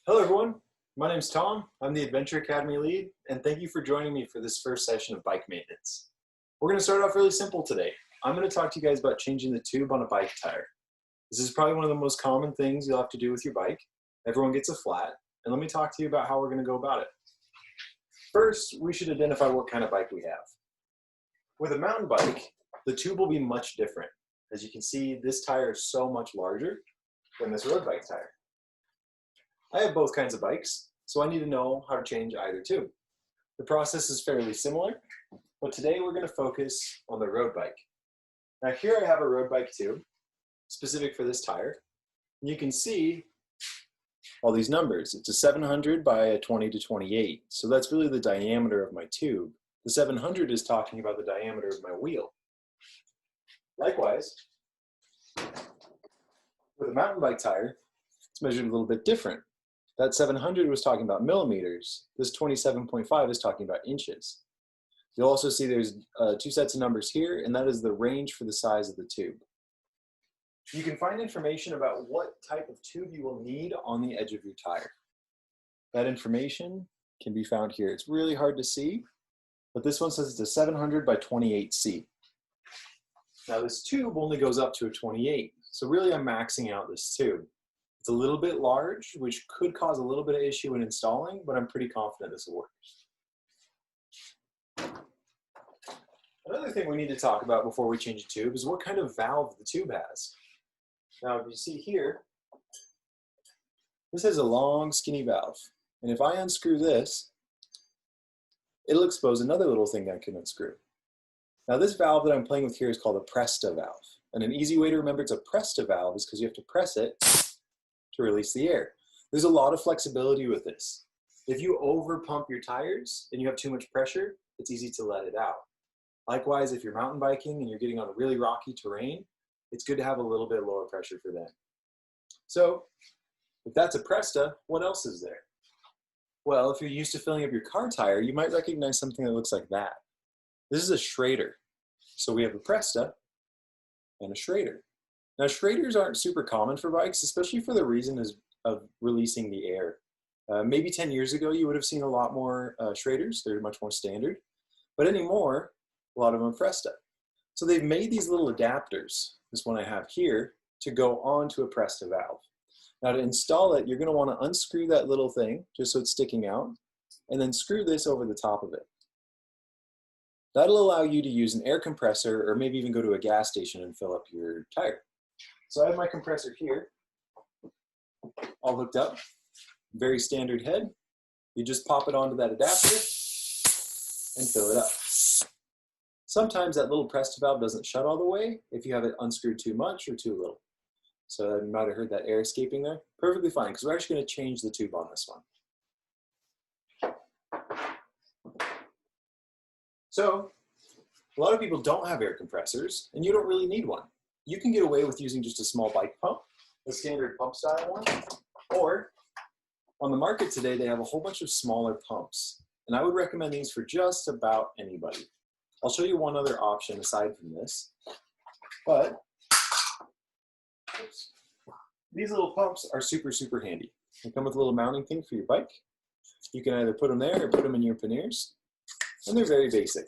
Hello everyone, my name's Tom. I'm the Adventure Academy lead, and thank you for joining me for this first session of bike maintenance. We're going to start off really simple today. I'm going to talk to you guys about changing the tube on a bike tire. This is probably one of the most common things you'll have to do with your bike. Everyone gets a flat, and let me talk to you about how we're going to go about it. First, we should identify what kind of bike we have. With a mountain bike, the tube will be much different. As you can see, this tire is so much larger than this road bike tire. I have both kinds of bikes, so I need to know how to change either tube. The process is fairly similar, but today we're going to focus on the road bike. Now here I have a road bike tube, specific for this tire. And you can see all these numbers. It's a 700 by a 20 to 28, so that's really the diameter of my tube. The 700 is talking about the diameter of my wheel. Likewise, with a mountain bike tire, it's measured a little bit different. That 700 was talking about millimeters. This 27.5 is talking about inches. You'll also see there's two sets of numbers here, and that is the range for the size of the tube. You can find information about what type of tube you will need on the edge of your tire. That information can be found here. It's really hard to see, but this one says it's a 700 by 28C. Now this tube only goes up to a 28, so really I'm maxing out this tube. It's a little bit large, which could cause a little bit of issue in installing, but I'm pretty confident this will work. Another thing we need to talk about before we change a tube is what kind of valve the tube has. Now, if you see here, this has a long, skinny valve. And if I unscrew this, it'll expose another little thing I can unscrew. Now, this valve that I'm playing with here is called a Presta valve. And an easy way to remember it's a Presta valve is because you have to press it to release the air. There's a lot of flexibility with this. If you over pump your tires and you have too much pressure, it's easy to let it out. Likewise, if you're mountain biking and you're getting on a really rocky terrain, it's good to have a little bit lower pressure for that. So if that's a Presta, what else is there? Well, if you're used to filling up your car tire, you might recognize something that looks like that. This is a Schrader. So we have a Presta and a Schrader. Now, Schraders aren't super common for bikes, especially for the reason of releasing the air. Maybe 10 years ago, you would have seen a lot more Schraders. They're much more standard. But anymore, a lot of them are Presta. So they've made these little adapters, this one I have here, to go onto a Presta valve. Now to install it, you're going to want to unscrew that little thing, just so it's sticking out, and then screw this over the top of it. That'll allow you to use an air compressor, or maybe even go to a gas station and fill up your tire. So I have my compressor here, all hooked up, very standard head. You just pop it onto that adapter and fill it up. Sometimes that little Presta valve doesn't shut all the way if you have it unscrewed too much or too little. So you might have heard that air escaping there. Perfectly fine, because we're actually going to change the tube on this one. So a lot of people don't have air compressors, and you don't really need one. You can get away with using just a small bike pump, a standard pump style one, or on the market today, they have a whole bunch of smaller pumps. And I would recommend these for just about anybody. I'll show you one other option aside from this, but these little pumps are super, super handy. They come with a little mounting thing for your bike. You can either put them there or put them in your panniers, and they're very basic.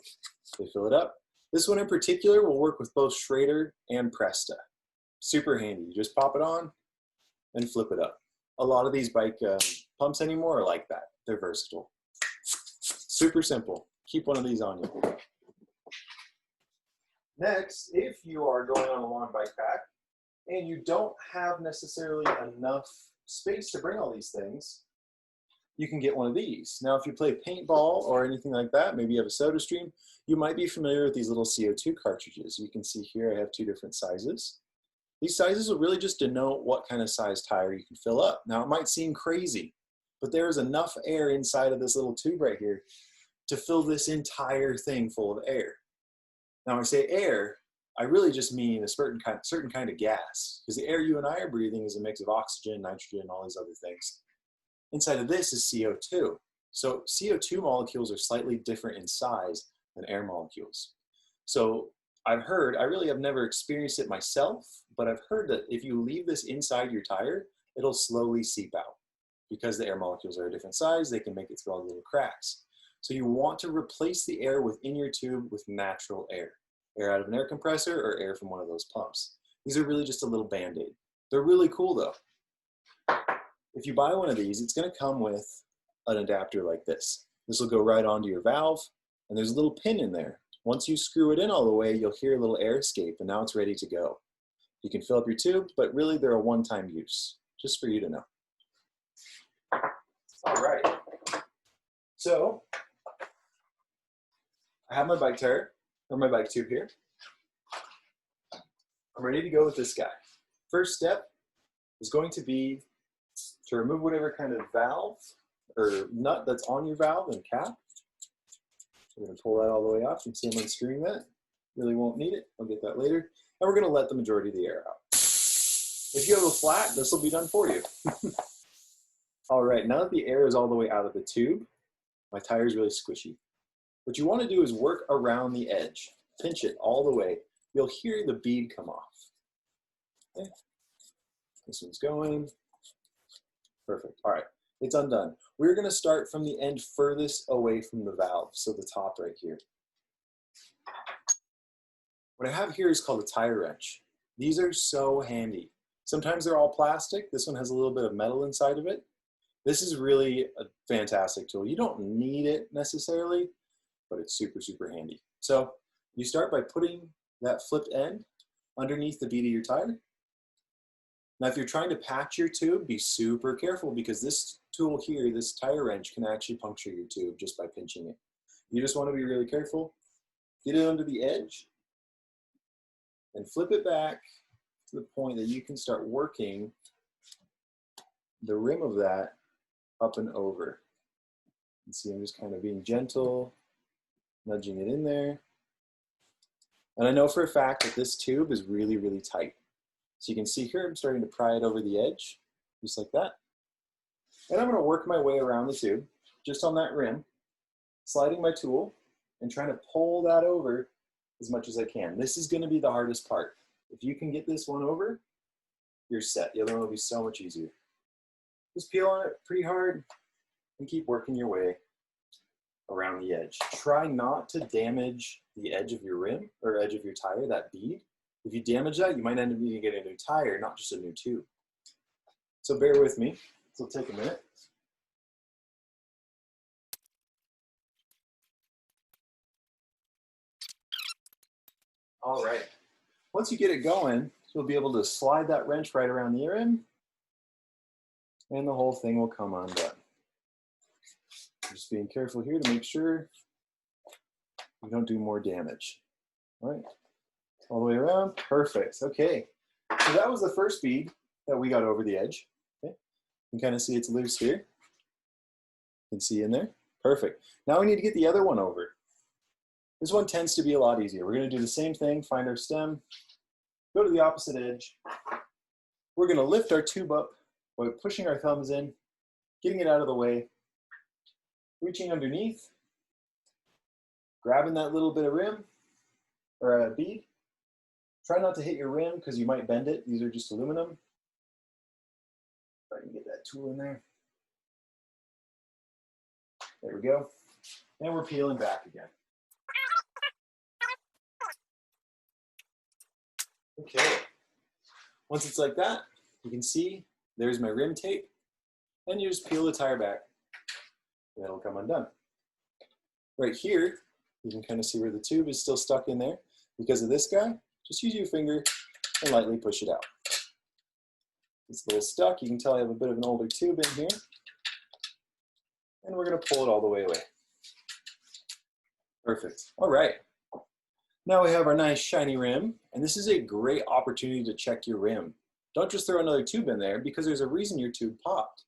They fill it up. This one in particular will work with both Schrader and Presta. Super handy. You just pop it on and flip it up. A lot of these bike pumps anymore are like that. They're versatile. Super simple. Keep one of these on you. Next, if you are going on a long bike pack and you don't have necessarily enough space to bring all these things, you can get one of these. Now, if you play paintball or anything like that, maybe you have a soda stream, you might be familiar with these little CO2 cartridges. You can see here I have two different sizes. These sizes will really just denote what kind of size tire you can fill up. Now, it might seem crazy, but there is enough air inside of this little tube right here to fill this entire thing full of air. Now, when I say air, I really just mean a certain kind of gas, because the air you and I are breathing is a mix of oxygen, nitrogen, all these other things. Inside of this is CO2. So CO2 molecules are slightly different in size than air molecules. So I've heard, I really have never experienced it myself, but I've heard that if you leave this inside your tire, it'll slowly seep out. because the air molecules are a different size, they can make it through all the little cracks. So you want to replace the air within your tube with natural air. Air out of an air compressor or air from one of those pumps. These are really just a little Band-Aid. They're really cool though. If you buy one of these, it's gonna come with an adapter like this. This will go right onto your valve, and there's a little pin in there. Once you screw it in all the way, you'll hear a little air escape, and now it's ready to go. You can fill up your tube, but really they're a one-time use, just for you to know. All right, so I have my bike tire, or my bike tube here. I'm ready to go with this guy. First step is going to be to remove whatever kind of valve or nut that's on your valve and cap. We're going to pull that all the way off. You can see I'm unscrewing that. Really won't need it. I'll get that later. And we're going to let the majority of the air out. If you have a flat, this will be done for you. All right, now that the air is all the way out of the tube, my tire is really squishy. What you want to do is work around the edge. Pinch it all the way. You'll hear the bead come off. Okay. This one's going. Perfect. All right, it's undone. We're going to start from the end furthest away from the valve, so the top right here. What I have here is called a tire wrench. These are so handy. Sometimes they're all plastic. This one has a little bit of metal inside of it. This is really a fantastic tool. You don't need it necessarily, but it's super, super handy. So you start by putting that flipped end underneath the bead of your tire. Now, if you're trying to patch your tube, be super careful because this tool here, this tire wrench, can actually puncture your tube just by pinching it. You just want to be really careful. Get it under the edge and flip it back to the point that you can start working the rim of that up and over. You see, I'm just kind of being gentle, nudging it in there. And I know for a fact that this tube is really, really tight. So you can see here, I'm starting to pry it over the edge, just like that. And I'm going to work my way around the tube, just on that rim, sliding my tool and trying to pull that over as much as I can. This is going to be the hardest part. If you can get this one over, you're set. The other one will be so much easier. Just peel on it pretty hard and keep working your way around the edge. Try not to damage the edge of your rim or edge of your tire, that bead. If you damage that, you might end up needing to get a new tire, not just a new tube. So bear with me. This will take a minute. All right. Once you get it going, you'll be able to slide that wrench right around the rim, and the whole thing will come undone. Just being careful here to make sure you don't do more damage. All right. All the way around, perfect, okay. So that was the first bead that we got over the edge. Okay. You can kind of see it's loose here. You can see in there, perfect. Now we need to get the other one over. This one tends to be a lot easier. We're gonna do the same thing, find our stem, go to the opposite edge. We're gonna lift our tube up by pushing our thumbs in, getting it out of the way, reaching underneath, grabbing that little bit of rim, or a bead. Try not to hit your rim because you might bend it. These are just aluminum. If I can get that tool in there. There we go. And we're peeling back again. Okay. Once it's like that, you can see there's my rim tape. And you just peel the tire back. And it'll come undone. Right here, you can kind of see where the tube is still stuck in there. Because of this guy, just use your finger and lightly push it out. It's a little stuck. You can tell I have a bit of an older tube in here. And we're going to pull it all the way away. Perfect. All right. Now we have our nice shiny rim. And this is a great opportunity to check your rim. Don't just throw another tube in there because there's a reason your tube popped.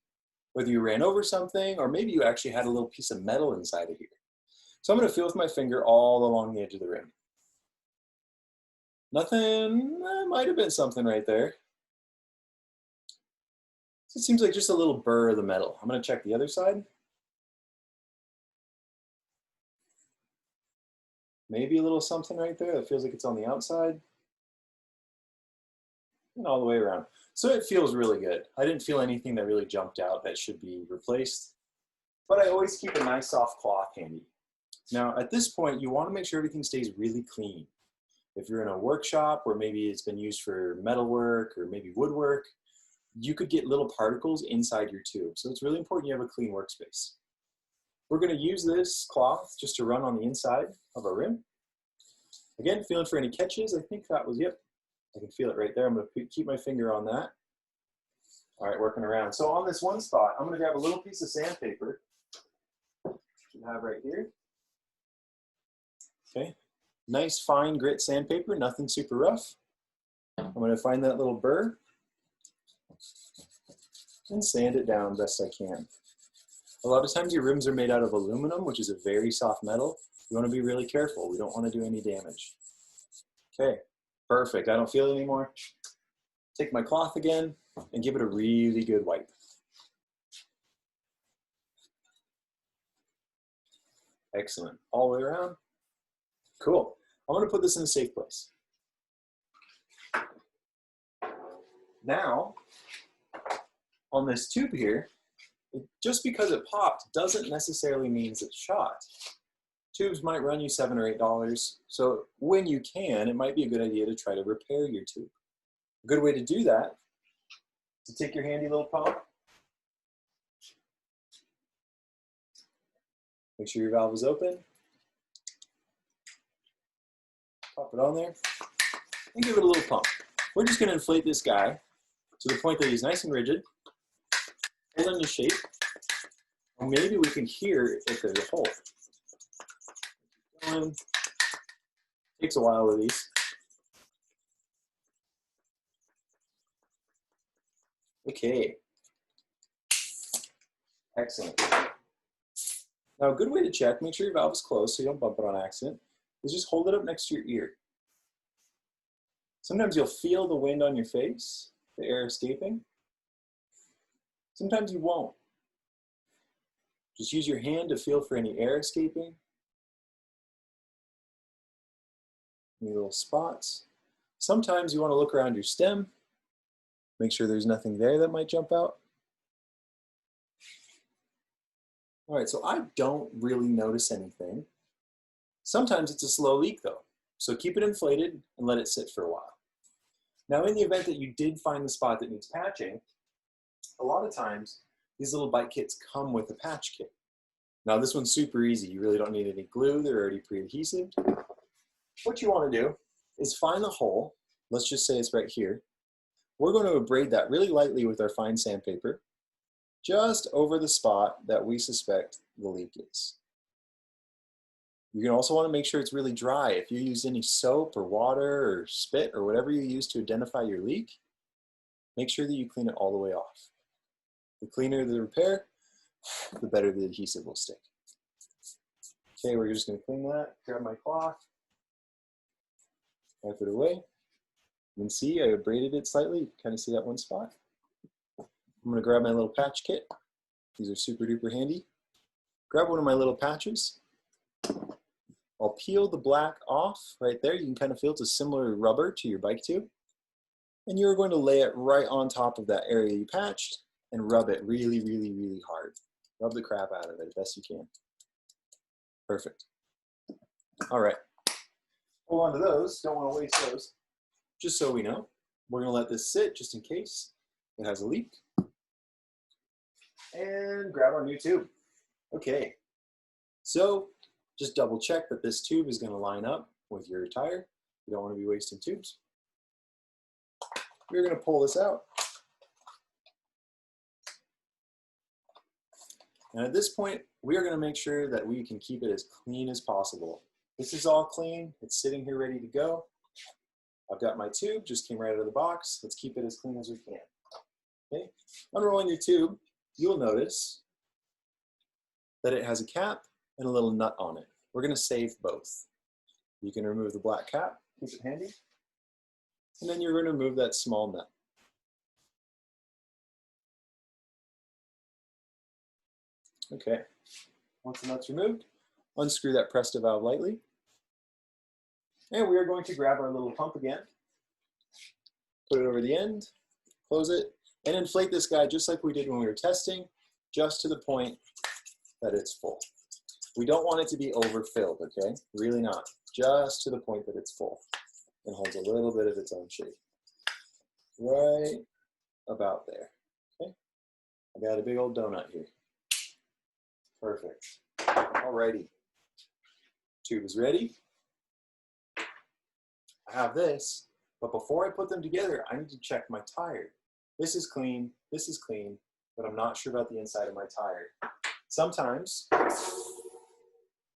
Whether you ran over something or maybe you actually had a little piece of metal inside of here. So I'm going to feel with my finger all along the edge of the rim. Nothing, might have been something right there. So it seems like just a little burr of the metal. I'm going to check the other side. Maybe a little something right there that feels like it's on the outside. and all the way around. So it feels really good. I didn't feel anything that really jumped out that should be replaced, but I always keep a nice soft cloth handy. Now at this point, you want to make sure everything stays really clean. If you're in a workshop where maybe it's been used for metalwork or maybe woodwork, you could get little particles inside your tube. So it's really important you have a clean workspace. We're going to use this cloth just to run on the inside of our rim. Again, feeling for any catches. I think that was, yep, I can feel it right there. I'm going to keep my finger on that. All right, working around. So on this one spot, I'm going to grab a little piece of sandpaper you have right here. Okay, nice fine grit sandpaper, nothing super rough. I'm going to find that little burr and sand it down best I can. A lot of times your rims are made out of aluminum, which is a very soft metal. You want to be really careful. We don't want to do any damage. Okay, perfect. I don't feel it anymore. Take my cloth again and give it a really good wipe. Excellent. All the way around. Cool. I'm going to put this in a safe place. Now, on this tube here, just because it popped doesn't necessarily mean it's shot. Tubes might run you $7 or $8, so when you can, it might be a good idea to try to repair your tube. A good way to do that is to take your handy little pump, make sure your valve is open, pop it on there, and give it a little pump. We're just going to inflate this guy to the point that he's nice and rigid, hold into shape, and maybe we can hear if there's a hole. Takes a while with these. Okay. Excellent. Now a good way to check, make sure your valve is closed so you don't bump it on accident, is just hold it up next to your ear. Sometimes you'll feel the wind on your face, the air escaping. Sometimes you won't. Just use your hand to feel for any air escaping. Any little spots. Sometimes you want to look around your stem, make sure there's nothing there that might jump out. All right, so I don't really notice anything. Sometimes it's a slow leak though, so keep it inflated and let it sit for a while. Now in the event that you did find the spot that needs patching, a lot of times these little bite kits come with a patch kit. Now this one's super easy, you really don't need any glue, they're already pre-adhesive. What you want to do is find the hole, let's just say it's right here. We're going to abrade that really lightly with our fine sandpaper, just over the spot that we suspect the leak is. You're going to also want to make sure it's really dry. If you use any soap or water or spit or whatever you use to identify your leak, make sure that you clean it all the way off. The cleaner the repair, the better the adhesive will stick. Okay, we're just going to clean that, grab my cloth, wipe it away. You can see I abraded it slightly. You can kind of see that one spot. I'm going to grab my little patch kit. These are super duper handy. Grab one of my little patches. I'll peel the black off right there. You can kind of feel it's a similar rubber to your bike tube. And you're going to lay it right on top of that area you patched and rub it really, really, really hard. Rub the crap out of it as best you can. Perfect. All right. Hold on to those. Don't want to waste those. Just so we know, we're going to let this sit just in case it has a leak. And grab our new tube. Okay. So just double check that this tube is going to line up with your tire. You don't want to be wasting tubes. We're going to pull this out. And at this point, we are going to make sure that we can keep it as clean as possible. This is all clean. It's sitting here ready to go. I've got my tube, just came right out of the box. Let's keep it as clean as we can. Okay. Unrolling your tube, you'll notice that it has a cap and a little nut on it. We're going to save both. You can remove the black cap, keep it handy, and then you're going to remove that small nut. Okay, once the nut's removed, unscrew that Presta valve lightly. And we are going to grab our little pump again. put it over the end, close it, and inflate this guy just like we did when we were testing, just to the point that it's full. We don't want it to be overfilled, okay? Really not. Just to the point that it's full and holds a little bit of its own shape. Right about there, okay? I got a big old donut here. Perfect. Alrighty. Tube is ready. I have this, but before I put them together, I need to check my tire. This is clean, but I'm not sure about the inside of my tire. Sometimes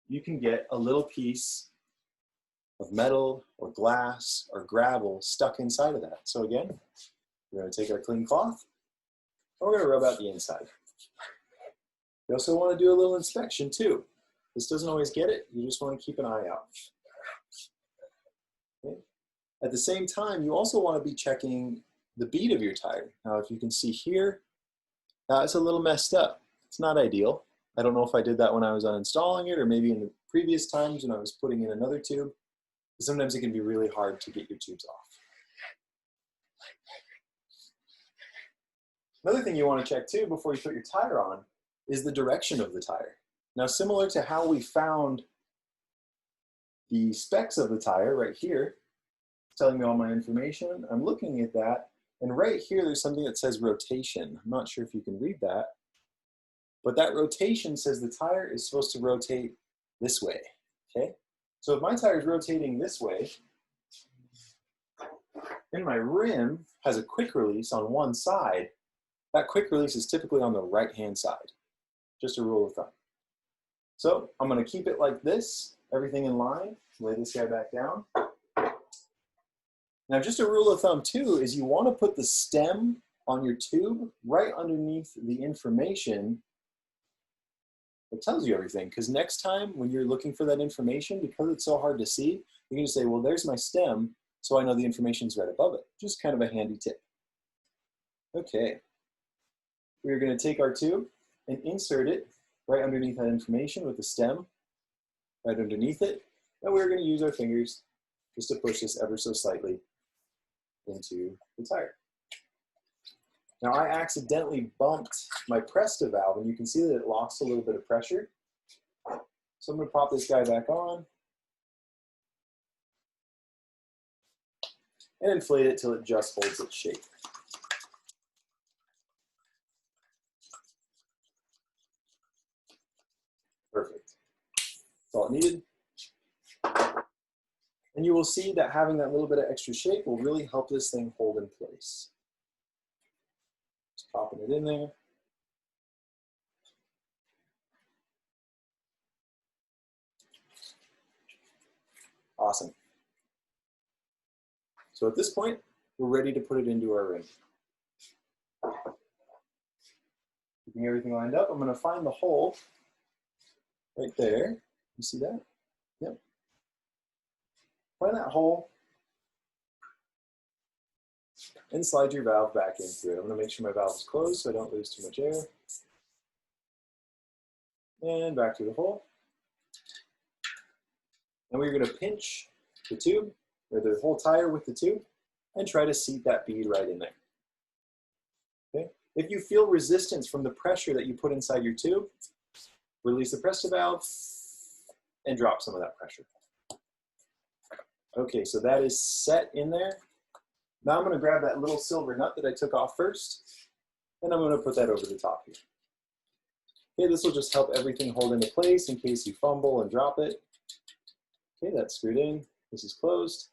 you can get a little piece of metal or glass or gravel stuck inside of that. So again, we're going to take our clean cloth and we're going to rub out the inside. You also want to do a little inspection too. This doesn't always get it. You just want to keep an eye out. Okay. At the same time, you also want to be checking the bead of your tire. Now, if you can see here, it's a little messed up. It's not ideal. I don't know if I did that when I was uninstalling it or maybe in the previous times when I was putting in another tube. Sometimes it can be really hard to get your tubes off. Another thing you want to check too before you put your tire on is the direction of the tire. Now, similar to how we found the specs of the tire right here, telling me all my information, I'm looking at that, and right here there's something that says rotation. I'm not sure if you can read that, but that rotation says the tire is supposed to rotate this way, okay? So if my tire is rotating this way, and my rim has a quick release on one side, that quick release is typically on the right-hand side. Just a rule of thumb. So I'm going to keep it like this, everything in line, lay this guy back down. Now just a rule of thumb too is you want to put the stem on your tube right underneath the information that tells you everything, because next time when you're looking for that information, because it's so hard to see, you can just say, well, there's my stem, so I know the information's right above it. Just kind of a handy tip. Okay, we're going to take our tube and insert it right underneath that information with the stem right underneath it, and we're going to use our fingers just to push this ever so slightly into the tire. Now I accidentally bumped my Presta valve, and you can see that it lost a little bit of pressure. So I'm going to pop this guy back on and inflate it till it just holds its shape. Perfect. That's all it needed. And you will see that having that little bit of extra shape will really help this thing hold in place. Just popping it in there. Awesome. So at this point, we're ready to put it into our ring. Keeping everything lined up, I'm going to find the hole right there. You see that? Yep. Find that hole and slide your valve back into it. I'm going to make sure my valve is closed so I don't lose too much air. And back to the hole. And we're going to pinch the tube, or the whole tire with the tube, and try to seat that bead right in there. Okay? If you feel resistance from the pressure that you put inside your tube, release the Presta valve and drop some of that pressure. Okay, so that is set in there. Now I'm going to grab that little silver nut that I took off first, and I'm going to put that over the top here. Okay, this will just help everything hold into place in case you fumble and drop it. Okay, that's screwed in. This is closed.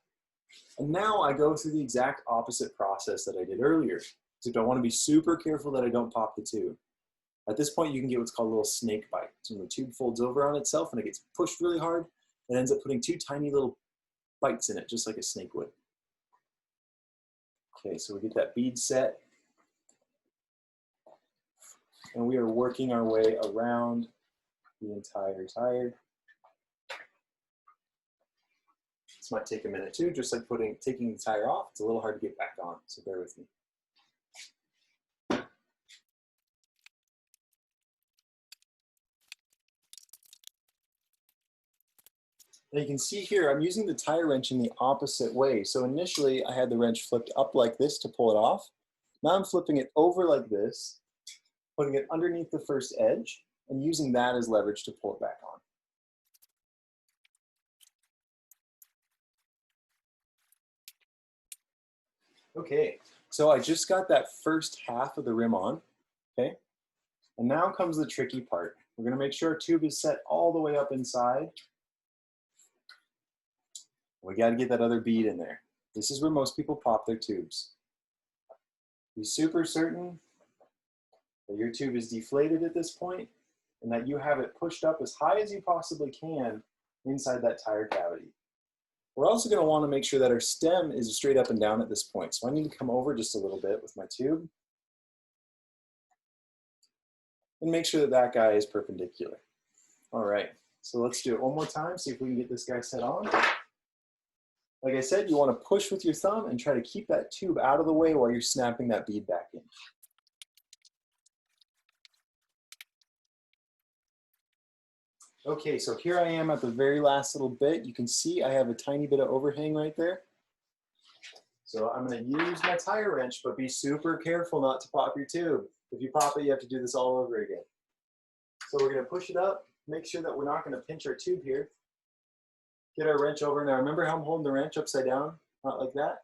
And now I go through the exact opposite process that I did earlier. So I want to be super careful that I don't pop the tube. At this point, you can get what's called a little snake bite. So when the tube folds over on itself and it gets pushed really hard, it ends up putting two tiny little bites in it, just like a snake would. Okay, so we get that bead set. And we are working our way around the entire tire. This might take a minute too, just like taking the tire off. It's a little hard to get back on, so bear with me. And you can see here, I'm using the tire wrench in the opposite way. So initially I had the wrench flipped up like this to pull it off. Now I'm flipping it over like this, putting it underneath the first edge and using that as leverage to pull it back on. Okay, so I just got that first half of the rim on, okay? And now comes the tricky part. We're gonna make sure our tube is set all the way up inside. We gotta get that other bead in there. This is where most people pop their tubes. Be super certain that your tube is deflated at this point and that you have it pushed up as high as you possibly can inside that tire cavity. We're also going to want to make sure that our stem is straight up and down at this point. So I need to come over just a little bit with my tube and make sure that that guy is perpendicular. All right, so let's do it one more time, see if we can get this guy set on. Like I said, you want to push with your thumb and try to keep that tube out of the way while you're snapping that bead back in. Okay, so here I am at the very last little bit. You can see I have a tiny bit of overhang right there. So I'm going to use my tire wrench, but be super careful not to pop your tube. If you pop it, you have to do this all over again. So we're going to push it up, make sure that we're not going to pinch our tube here. Get our wrench over. Now remember how I'm holding the wrench upside down? Not like that.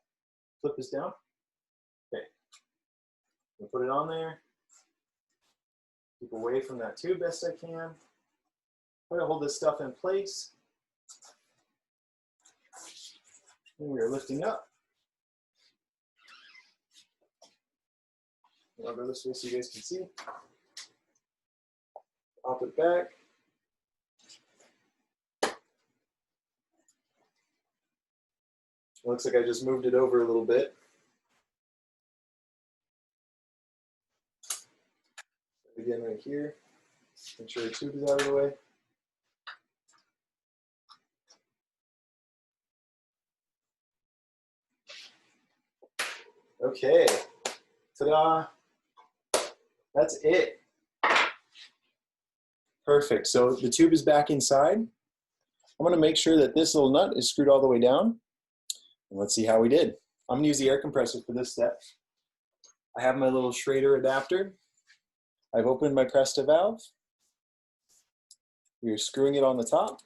Flip this down. Okay. I'll put it on there. Keep away from that tube best I can. I'm going to hold this stuff in place. And we are lifting up. I'll go this way so you guys can see. Pop it back. It looks like I just moved it over a little bit. Again, right here. Make sure the tube is out of the way. Okay, ta-da, that's it. Perfect, so the tube is back inside. I'm gonna make sure that this little nut is screwed all the way down. And let's see how we did. I'm gonna use the air compressor for this step. I have my little Schrader adapter. I've opened my Presta valve. We're screwing it on the top.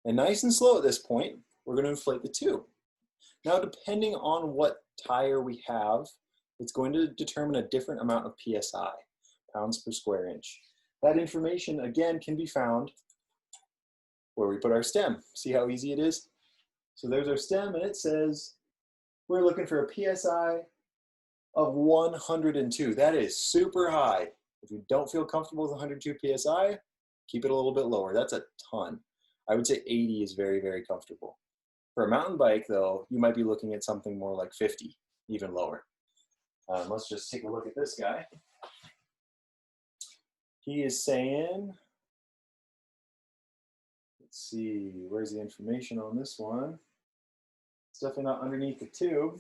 And nice and slow at this point, we're gonna inflate the tube. Now, depending on what tire we have, it's going to determine a different amount of PSI, pounds per square inch. That information, again, can be found where we put our stem. See how easy it is? So there's our stem, and it says we're looking for a PSI of 102. That is super high. If you don't feel comfortable with 102 PSI, keep it a little bit lower. That's a ton. I would say 80 is very, very comfortable. For a mountain bike, though, you might be looking at something more like 50, even lower. Let's just take a look at this guy. He is saying, let's see, where's the information on this one? It's definitely not underneath the tube.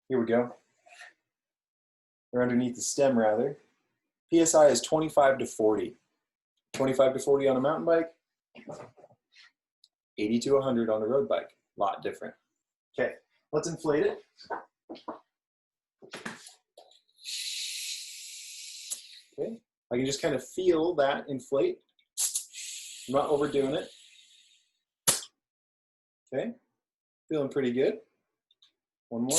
Here we go. Or underneath the stem, rather. PSI is 25 to 40. 25 to 40 on a mountain bike. 80 to 100 on a road bike, a lot different. Okay, let's inflate it. Okay, I can just kind of feel that inflate. I'm not overdoing it. Okay, feeling pretty good. One more.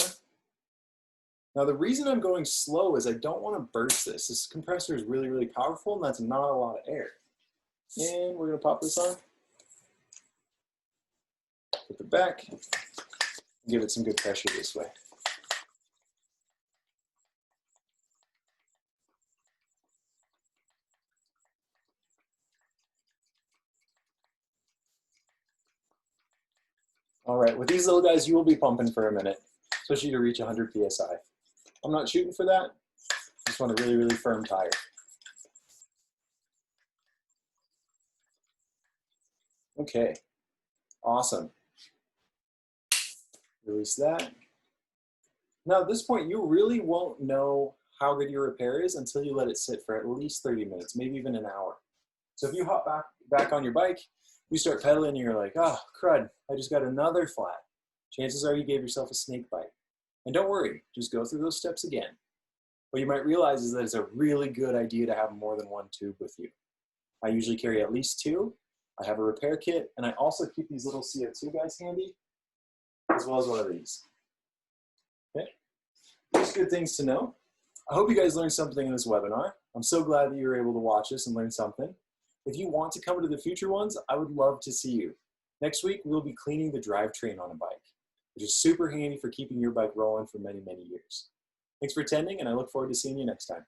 Now the reason I'm going slow is I don't want to burst this. This compressor is really, really powerful and that's not a lot of air. And we're gonna pop this on. Flip it back, give it some good pressure this way. All right, with these little guys, you will be pumping for a minute, especially to reach 100 PSI. I'm not shooting for that. I just want a really, really firm tire. Okay, awesome. Release that. Now at this point, you really won't know how good your repair is until you let it sit for at least 30 minutes, maybe even an hour. So if you hop back on your bike, You start pedaling and you're like, oh, crud, I just got another flat. Chances are you gave yourself a snake bite. And don't worry, just go through those steps again. What you might realize is that it's a really good idea to have more than one tube with you. I usually carry at least 2. I have a repair kit, and I also keep these little CO2 guys handy, as well as one of these. Okay, just good things to know. I hope you guys learned something in this webinar. I'm so glad that you were able to watch this and learn something. If you want to come to the future ones, I would love to see you. Next week, we'll be cleaning the drivetrain on a bike, which is super handy for keeping your bike rolling for many, many years. Thanks for attending, and I look forward to seeing you next time.